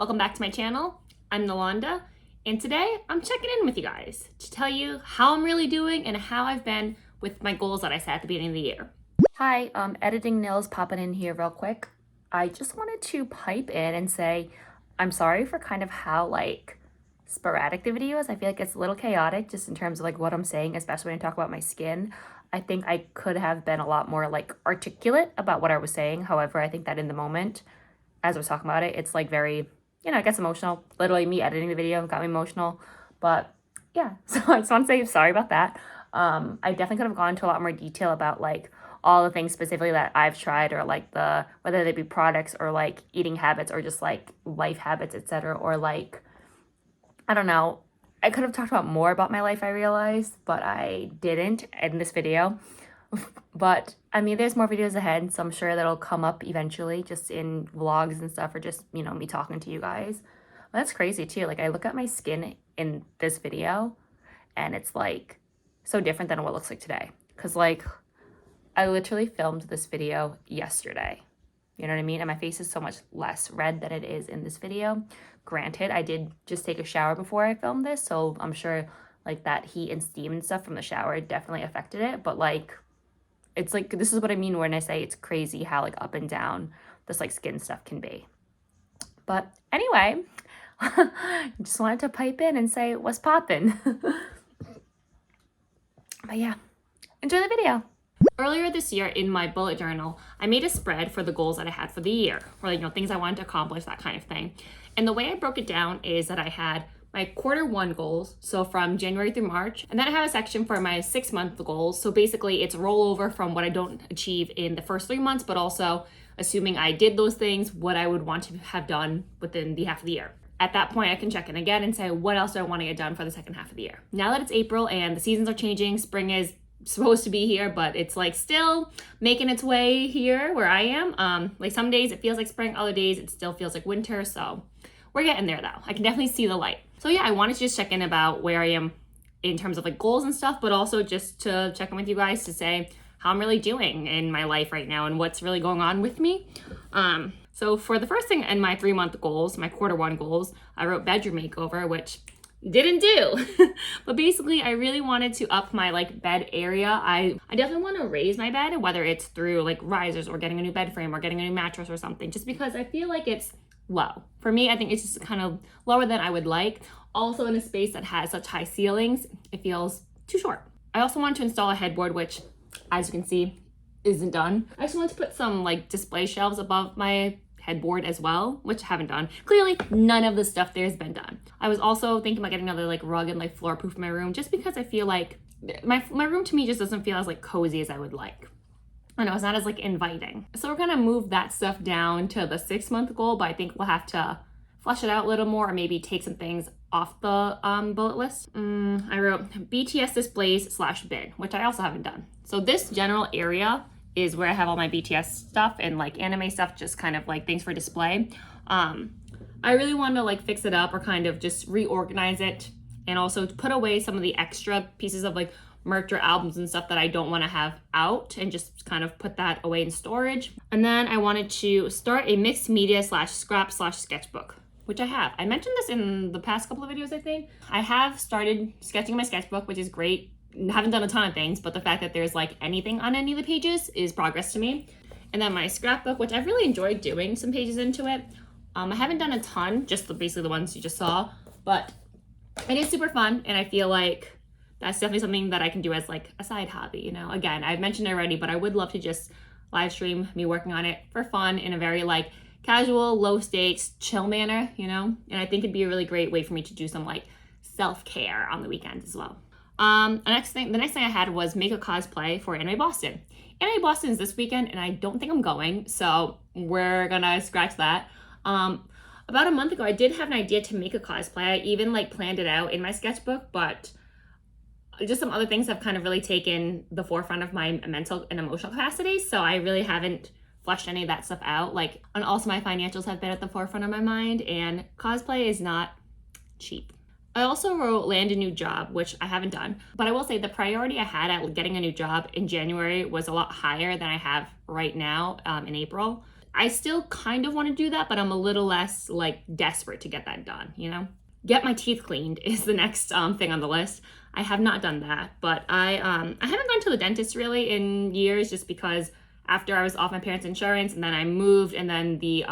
Welcome back to my channel. I'm Nilanda, and today I'm checking in with you guys to tell you how I'm really doing and how I've been with my goals that I set at the beginning of the year. Hi, editing Nils popping in here real quick. I just wanted to pipe in and say I'm sorry for kind of how sporadic the video is. I feel like it's a little chaotic just in terms of what I'm saying, especially when I talk about my skin. I think I could have been a lot more articulate about what I was saying. However, I think that in the moment, as I was talking about it, it's very, it gets emotional. Literally me editing the video got me emotional. But yeah, so I just want to say sorry about that. I definitely could have gone into a lot more detail about all the things specifically that I've tried, or whether they be products or eating habits or just life habits, etc. Or I don't know. I could have talked about more about my life, I realized, but I didn't in this video. But I mean, there's more videos ahead, so I'm sure that'll come up eventually, just in vlogs and stuff, or just, me talking to you guys. But that's crazy too. I look at my skin in this video, and it's so different than what it looks like today. Because I literally filmed this video yesterday. You know what I mean? And my face is so much less red than it is in this video. Granted, I did just take a shower before I filmed this, so I'm sure that heat and steam and stuff from the shower definitely affected it. But it's this is what I mean when I say it's crazy how up and down this skin stuff can be. But anyway, just wanted to pipe in and say what's poppin'. But yeah, enjoy the video. Earlier this year in my bullet journal, I made a spread for the goals that I had for the year, or things I wanted to accomplish, that kind of thing. And the way I broke it down is that I had my Q1 goals, so from January through March, and then I have a section for my 6-month goals. So basically it's rollover from what I don't achieve in the first 3 months, but also assuming I did those things, what I would want to have done within the half of the year. At that point, I can check in again and say, what else do I want to get done for the second half of the year? Now that it's April and the seasons are changing, spring is supposed to be here, but it's still making its way here where I am. Some days it feels like spring, other days it still feels like winter, so we're getting there though. I can definitely see the light. So yeah, I wanted to just check in about where I am in terms of goals and stuff, but also just to check in with you guys to say how I'm really doing in my life right now and what's really going on with me. So for the first thing in my 3-month goals, my Q1 goals, I wrote bedroom makeover, which didn't do. But basically I really wanted to up my bed area. I definitely want to raise my bed, whether it's through risers or getting a new bed frame or getting a new mattress or something, just because I feel it's low. For me, I think it's just kind of lower than I would like. Also in a space that has such high ceilings, it feels too short. I also want to install a headboard, which as you can see isn't done. I just want to put some display shelves above my headboard as well, which I haven't done. Clearly none of the stuff there has been done. I was also thinking about getting another rug and floor proof in my room, just because I feel my room to me just doesn't feel as cozy as I would like. I know it's not as inviting. So we're gonna move that stuff down to the 6-month goal, but I think we'll have to flesh it out a little more, or maybe take some things off the bullet list. I wrote BTS displays / bin, which I also haven't done. So this general area is where I have all my BTS stuff and anime stuff, just kind of things for display. I really want to fix it up, or kind of just reorganize it, and also put away some of the extra pieces of merch or albums and stuff that I don't want to have out, and just kind of put that away in storage. And then I wanted to start a mixed media / scrap / sketchbook, which I have. I mentioned this in the past couple of videos, I think. I have started sketching my sketchbook, which is great. Haven't done a ton of things, but the fact that there's anything on any of the pages is progress to me. And then my scrapbook, which I've really enjoyed doing some pages into it. I haven't done a ton, just basically the ones you just saw, but it is super fun, and I feel that's definitely something that I can do as a side hobby, Again, I've mentioned it already, but I would love to just live stream me working on it for fun in a very casual, low stakes, chill manner, And I think it'd be a really great way for me to do some self-care on the weekends as well. The next thing I had was make a cosplay for Anime Boston. Anime Boston is this weekend, and I don't think I'm going, so we're gonna scratch that. About a month ago, I did have an idea to make a cosplay. I even planned it out in my sketchbook, but just some other things have kind of really taken the forefront of my mental and emotional capacity, so I really haven't fleshed any of that stuff out. And also my financials have been at the forefront of my mind, and cosplay is not cheap. I also wrote land a new job, which I haven't done, but I will say the priority I had at getting a new job in January was a lot higher than I have right now in April. I still kind of want to do that, but I'm a little less like desperate to get that done, you know? Get my teeth cleaned is the next thing on the list. I have not done that, but I haven't gone to the dentist really in years, just because after I was off my parents' insurance and then I moved, and then the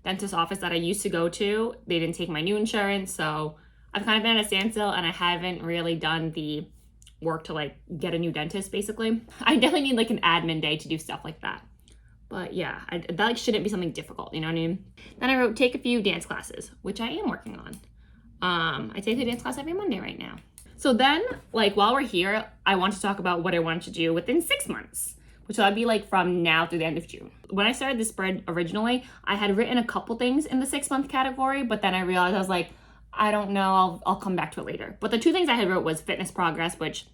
dentist office that I used to go to, they didn't take my new insurance, so I've kind of been at a standstill and I haven't really done the work to like get a new dentist basically. I definitely need like an admin day to do stuff like that. But yeah, that like shouldn't be something difficult, you know what I mean? Then I wrote take a few dance classes, which I am working on. I take a dance class every Monday right now. So then, like, while we're here, I want to talk about what I want to do within 6 months, which would be like from now through the end of June. When I started this spread originally, I had written a couple things in the 6-month category, but then I realized I was like, I don't know, I'll come back to it later. But the 2 things I had wrote was fitness progress, which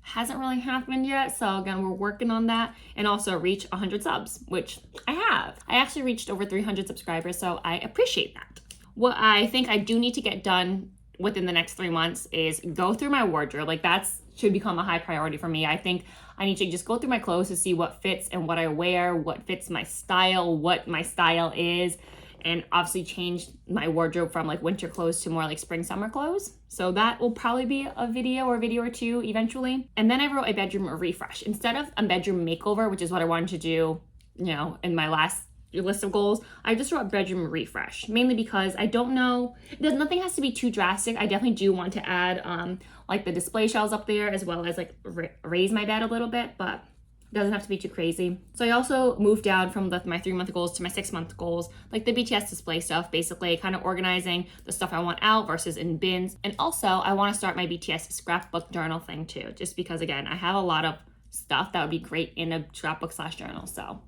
hasn't really happened yet. So again, we're working on that, and also reach 100 subs, which I have. I actually reached over 300 subscribers, so I appreciate that. What I think I do need to get done within the next 3 months is go through my wardrobe. Like that should become a high priority for me. I think I need to just go through my clothes to see what fits and what I wear, what fits my style, what my style is, and obviously change my wardrobe from like winter clothes to more like spring summer clothes. So that will probably be a video or 2 eventually. And then I wrote a bedroom refresh instead of a bedroom makeover, which is what I wanted to do, you know, in my last list of goals. I just wrote bedroom refresh, mainly because I don't know, nothing has to be too drastic. I definitely do want to add like the display shelves up there, as well as like raise my bed a little bit, but it doesn't have to be too crazy. So I also moved down from my 3-month goals to my 6-month goals, like the BTS display stuff, basically kind of organizing the stuff I want out versus in bins. And also I want to start my BTS scrapbook journal thing too, just because again, I have a lot of stuff that would be great in a scrapbook / journal. So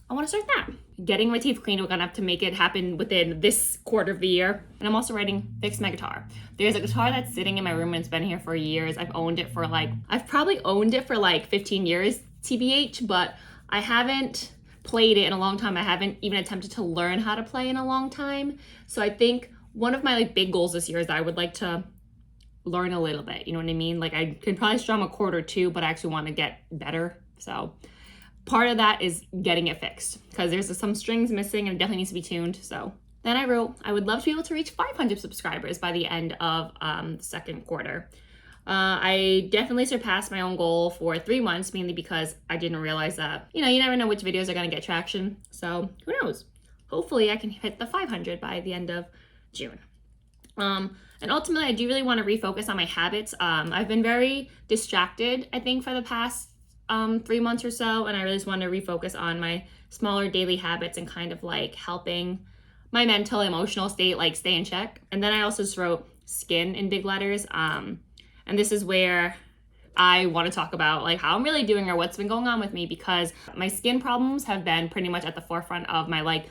I want to start that. Getting my teeth cleaned, we're gonna have to make it happen within this quarter of the year. And I'm also writing fix my guitar. There's a guitar that's sitting in my room and it's been here for years. I've probably owned it for like 15 years, TBH, but I haven't played it in a long time. I haven't even attempted to learn how to play in a long time. So I think one of my like big goals this year is that I would like to learn a little bit, you know what I mean? Like I could probably strum a chord or 2, but I actually want to get better. So part of that is getting it fixed because there's some strings missing and it definitely needs to be tuned. So then I wrote, I would love to be able to reach 500 subscribers by the end of the second quarter. I definitely surpassed my own goal for 3 months, mainly because I didn't realize that, you know, you never know which videos are going to get traction. So who knows? Hopefully I can hit the 500 by the end of June. And ultimately, I do really want to refocus on my habits. I've been very distracted, I think, for the past 3 months or so, and I really just want to refocus on my smaller daily habits and kind of like helping my mental, emotional state like stay in check. And then I also just wrote skin in big letters. And this is where I want to talk about like how I'm really doing or what's been going on with me, because my skin problems have been pretty much at the forefront of my like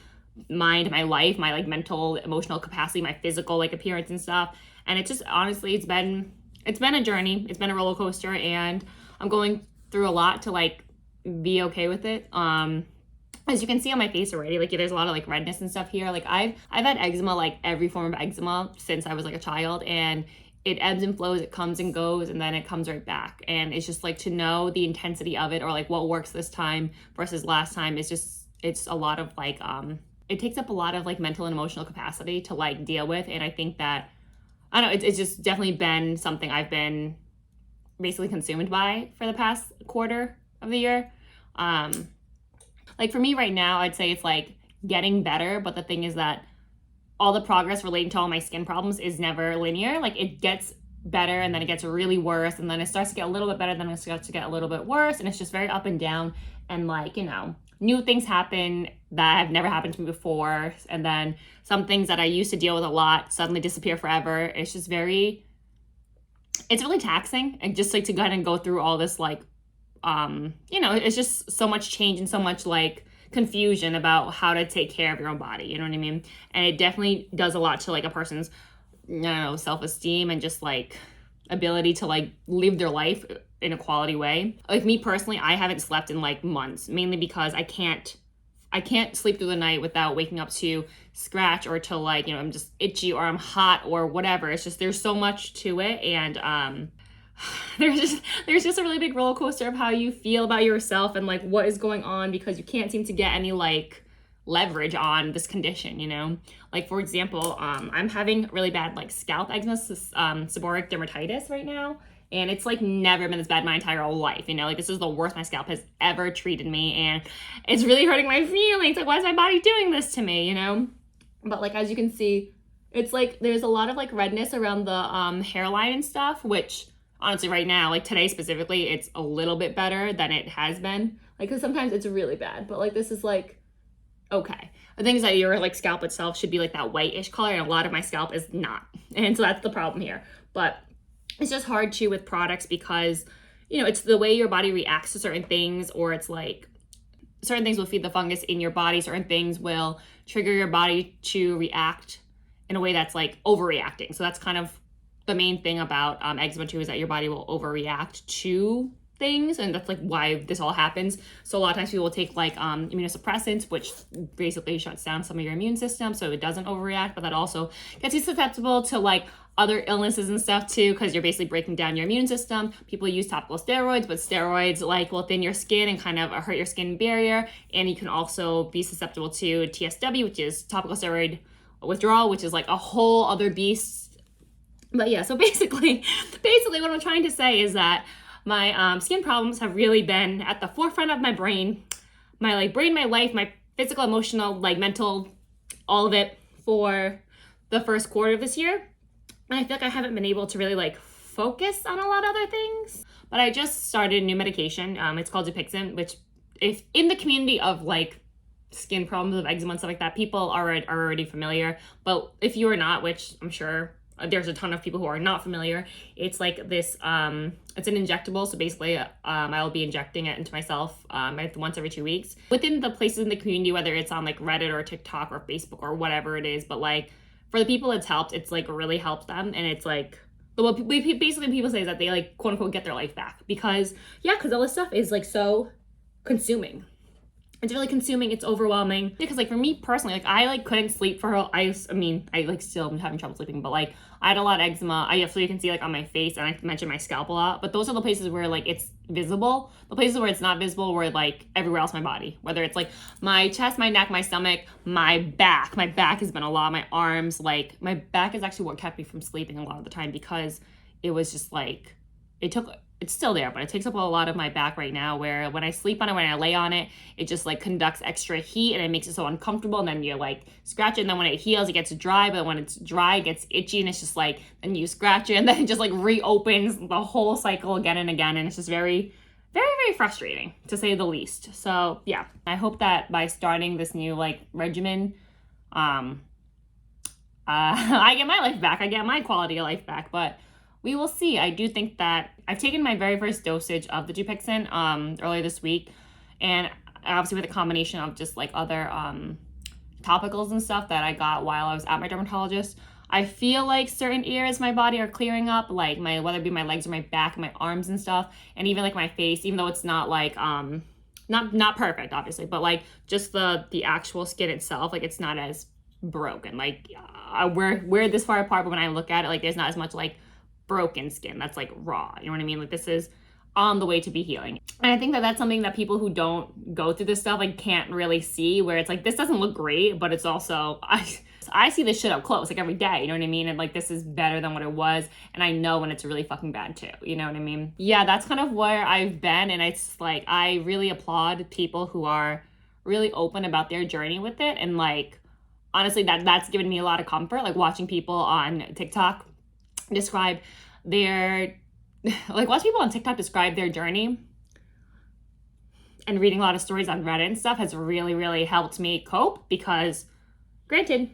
mind, my life, my like mental, emotional capacity, my physical like appearance and stuff. And it just honestly, it's been a journey. It's been a roller coaster, and I'm going through a lot to like be okay with it. As you can see on my face already, like there's a lot of like redness and stuff here. Like I've had eczema, like every form of eczema since I was like a child, and it ebbs and flows, it comes and goes, and then it comes right back. And it's just like to know the intensity of it, or like what works this time versus last time, it's a lot of like it takes up a lot of like mental and emotional capacity to like deal with. And I think that I don't know, it's just definitely been something I've been basically consumed by for the past quarter of the year. Like for me right now, I'd say it's like getting better, but the thing is that all the progress relating to all my skin problems is never linear. Like it gets better and then it gets really worse, and then it starts to get a little bit better, then it starts to get a little bit worse, and it's just very up and down. And like, you know, new things happen that have never happened to me before, and then some things that I used to deal with a lot suddenly disappear forever. It's just it's really taxing, and just like to go ahead and go through all this like you know, it's just so much change and so much like confusion about how to take care of your own body, you know what I mean? And it definitely does a lot to like a person's, you know, self-esteem and just like ability to like live their life in a quality way. Like me personally, I haven't slept in like months, mainly because I can't sleep through the night without waking up to scratch or to like, you know, I'm just itchy or I'm hot or whatever. It's just, there's so much to it. And there's just a really big roller coaster of how you feel about yourself and like what is going on, because you can't seem to get any like leverage on this condition, you know? Like, for example, I'm having really bad like scalp eczema, seborrheic dermatitis right now. And it's like never been this bad my entire life, you know? Like, this is the worst my scalp has ever treated me. And it's really hurting my feelings. Like, why is my body doing this to me, you know? But like, as you can see, it's like there's a lot of like redness around the hairline and stuff, which honestly right now, like today specifically, it's a little bit better than it has been. Like, cause sometimes it's really bad, but like this is like, okay. The thing is that your like scalp itself should be like that whitish color, and a lot of my scalp is not. And so that's the problem here. But it's just hard too with products because, you know, it's the way your body reacts to certain things, or it's like certain things will feed the fungus in your body. Certain things will trigger your body to react in a way that's like overreacting. So that's kind of the main thing about eczema too, is that your body will overreact to things, and that's like why this all happens. So a lot of times people will take like immunosuppressants, which basically shuts down some of your immune system so it doesn't overreact, but that also gets you susceptible to like other illnesses and stuff too, because you're basically breaking down your immune system. People use topical steroids, but steroids like will thin your skin and kind of hurt your skin barrier, and you can also be susceptible to TSW, which is topical steroid withdrawal, which is like a whole other beast. But yeah, so basically what I'm trying to say is that my skin problems have really been at the forefront of my brain, my life, my physical, emotional, like mental, all of it for the first quarter of this year. And I feel like I haven't been able to really like focus on a lot of other things. But I just started a new medication. It's called Dupixent, which if in the community of like skin problems of eczema and stuff like that, people are already familiar. But if you are not, which I'm sure there's a ton of people who are not familiar, it's like this, it's an injectable. So basically I'll be injecting it into myself once every 2 weeks. Within the places in the community, whether it's on like Reddit or TikTok or Facebook or whatever it is, but like for the people it's helped, it's like really helped them. And it's like, what basically people say is that they like quote unquote get their life back because all this stuff is like so consuming. It's really consuming. It's overwhelming. Because like for me personally, like I like couldn't sleep for I like still am having trouble sleeping, but like I had a lot of eczema. So you can see like on my face, and I mentioned my scalp a lot, but those are the places where like it's visible. The places where it's not visible were like everywhere else in my body, whether it's like my chest, my neck, my stomach, my back. My back has been a lot. My arms, like my back is actually what kept me from sleeping a lot of the time, because it was just like it's still there, but it takes up a lot of my back right now, where when I sleep on it, when I lay on it, it just like conducts extra heat and it makes it so uncomfortable. And then you like scratch it, and then when it heals, it gets dry, but when it's dry, it gets itchy, and it's just like, then you scratch it and then it just like reopens the whole cycle again and again. And it's just very, very, very frustrating to say the least. So yeah, I hope that by starting this new like regimen, I get my life back. I get my quality of life back, but we will see. I do think that I've taken my very first dosage of the Dupixent earlier this week, and obviously with a combination of just like other topicals and stuff that I got while I was at my dermatologist. I feel like certain areas of my body are clearing up, like whether it be my legs or my back, my arms and stuff, and even like my face, even though it's not like not perfect obviously, but like just the actual skin itself, like it's not as broken. Like we're this far apart, but when I look at it, like there's not as much like broken skin that's like raw, you know what I mean? Like this is on the way to be healing. And I think that that's something that people who don't go through this stuff like can't really see, where it's like this doesn't look great, but it's also I see this shit up close like every day, you know what I mean? And like this is better than what it was, and I know when it's really fucking bad too, you know what I mean? Yeah, that's kind of where I've been, and it's like I really applaud people who are really open about their journey with it. And like honestly, that's given me a lot of comfort, like watching people on TikTok describe their watch people on TikTok describe their journey, and reading a lot of stories on Reddit and stuff has really, really helped me cope. Because granted,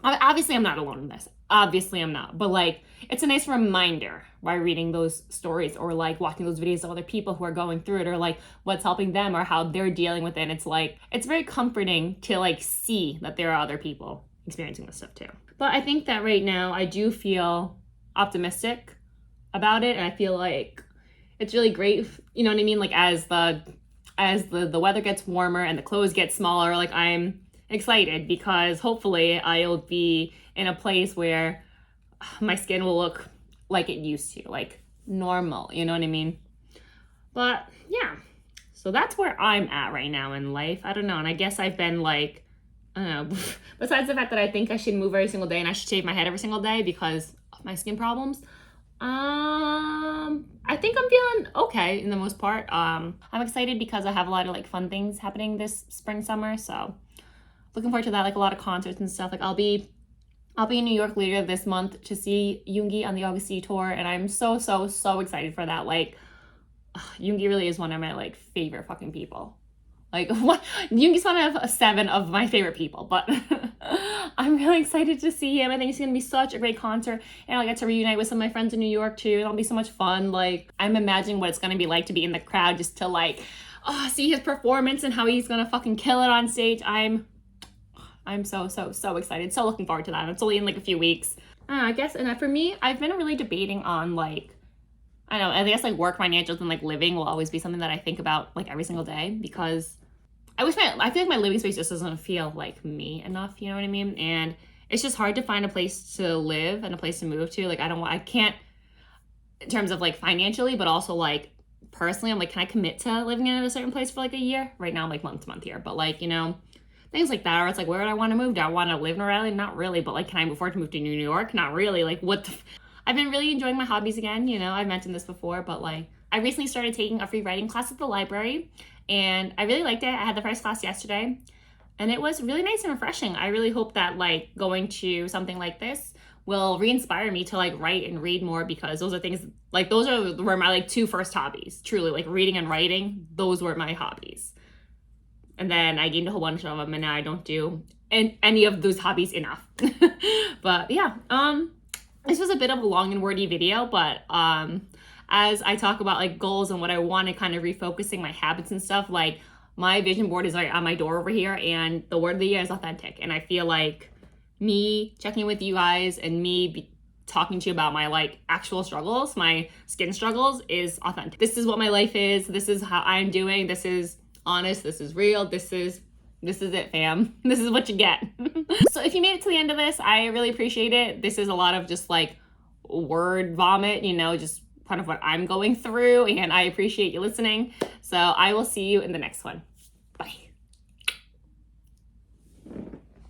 obviously I'm not alone in this. Obviously I'm not. But like it's a nice reminder by reading those stories, or like watching those videos of other people who are going through it, or like what's helping them or how they're dealing with it. And it's like it's very comforting to like see that there are other people experiencing this stuff too. But I think that right now I do feel optimistic about it, and I feel like it's really great, you know what I mean? Like as the weather gets warmer and the clothes get smaller, like I'm excited, because hopefully I'll be in a place where my skin will look like it used to, like normal, you know what I mean? But yeah, so that's where I'm at right now in life. I don't know, and I guess I've been like I don't know, besides the fact that I think I should move every single day and I should shave my head every single day because of my skin problems, I think I'm feeling okay in the most part. I'm excited because I have a lot of like fun things happening this spring, summer, so looking forward to that, like a lot of concerts and stuff. Like I'll be in New York later this month to see Yoongi on the August C tour, and I'm so excited for that. Like, Yoongi really is one of my like favorite fucking people. Like, what? Yoongi's one of 7 of my favorite people, but I'm really excited to see him. I think it's gonna be such a great concert, and I'll get to reunite with some of my friends in New York too. It'll be so much fun. Like, I'm imagining what it's gonna be like to be in the crowd just to like, see his performance and how he's gonna fucking kill it on stage. I'm so excited. So looking forward to that. It's only in like a few weeks. I guess, and for me, I've been really debating on like, I don't know, I guess like work, financials, and like living will always be something that I think about like every single day, because I feel like my living space just doesn't feel like me enough, you know what I mean? And it's just hard to find a place to live and a place to move to. Like, I can't, in terms of like financially, but also like personally, I'm like, can I commit to living in a certain place for like a year? Right now I'm like month to month here, but like, you know, things like that. Or it's like, where would I want to move? Do I want to live in Rhode Island? Not really, but like, can I afford to move to New York? Not really. Like, I've been really enjoying my hobbies again. You know, I've mentioned this before, but like, I recently started taking a free writing class at the library, and I really liked it. I had the first class yesterday, and it was really nice and refreshing. I really hope that like going to something like this will re-inspire me to like write and read more, because those are things like, were my like 2 first hobbies, truly, like reading and writing. Those were my hobbies. And then I gained a whole bunch of them, and now I don't do any of those hobbies enough. But yeah, this was a bit of a long and wordy video, but as I talk about like goals and what I want to kind of refocusing my habits and stuff, like my vision board is right on my door over here, and the word of the year is authentic. And I feel like me checking in with you guys and me talking to you about my like actual struggles, my skin struggles, is authentic. This is what my life is. This is how I'm doing. This is honest. This is real. This is it, fam. This is what you get. So if you made it to the end of this, I really appreciate it. This is a lot of just like word vomit, you know, just kind of what I'm going through, and I appreciate you listening. So I will see you in the next one.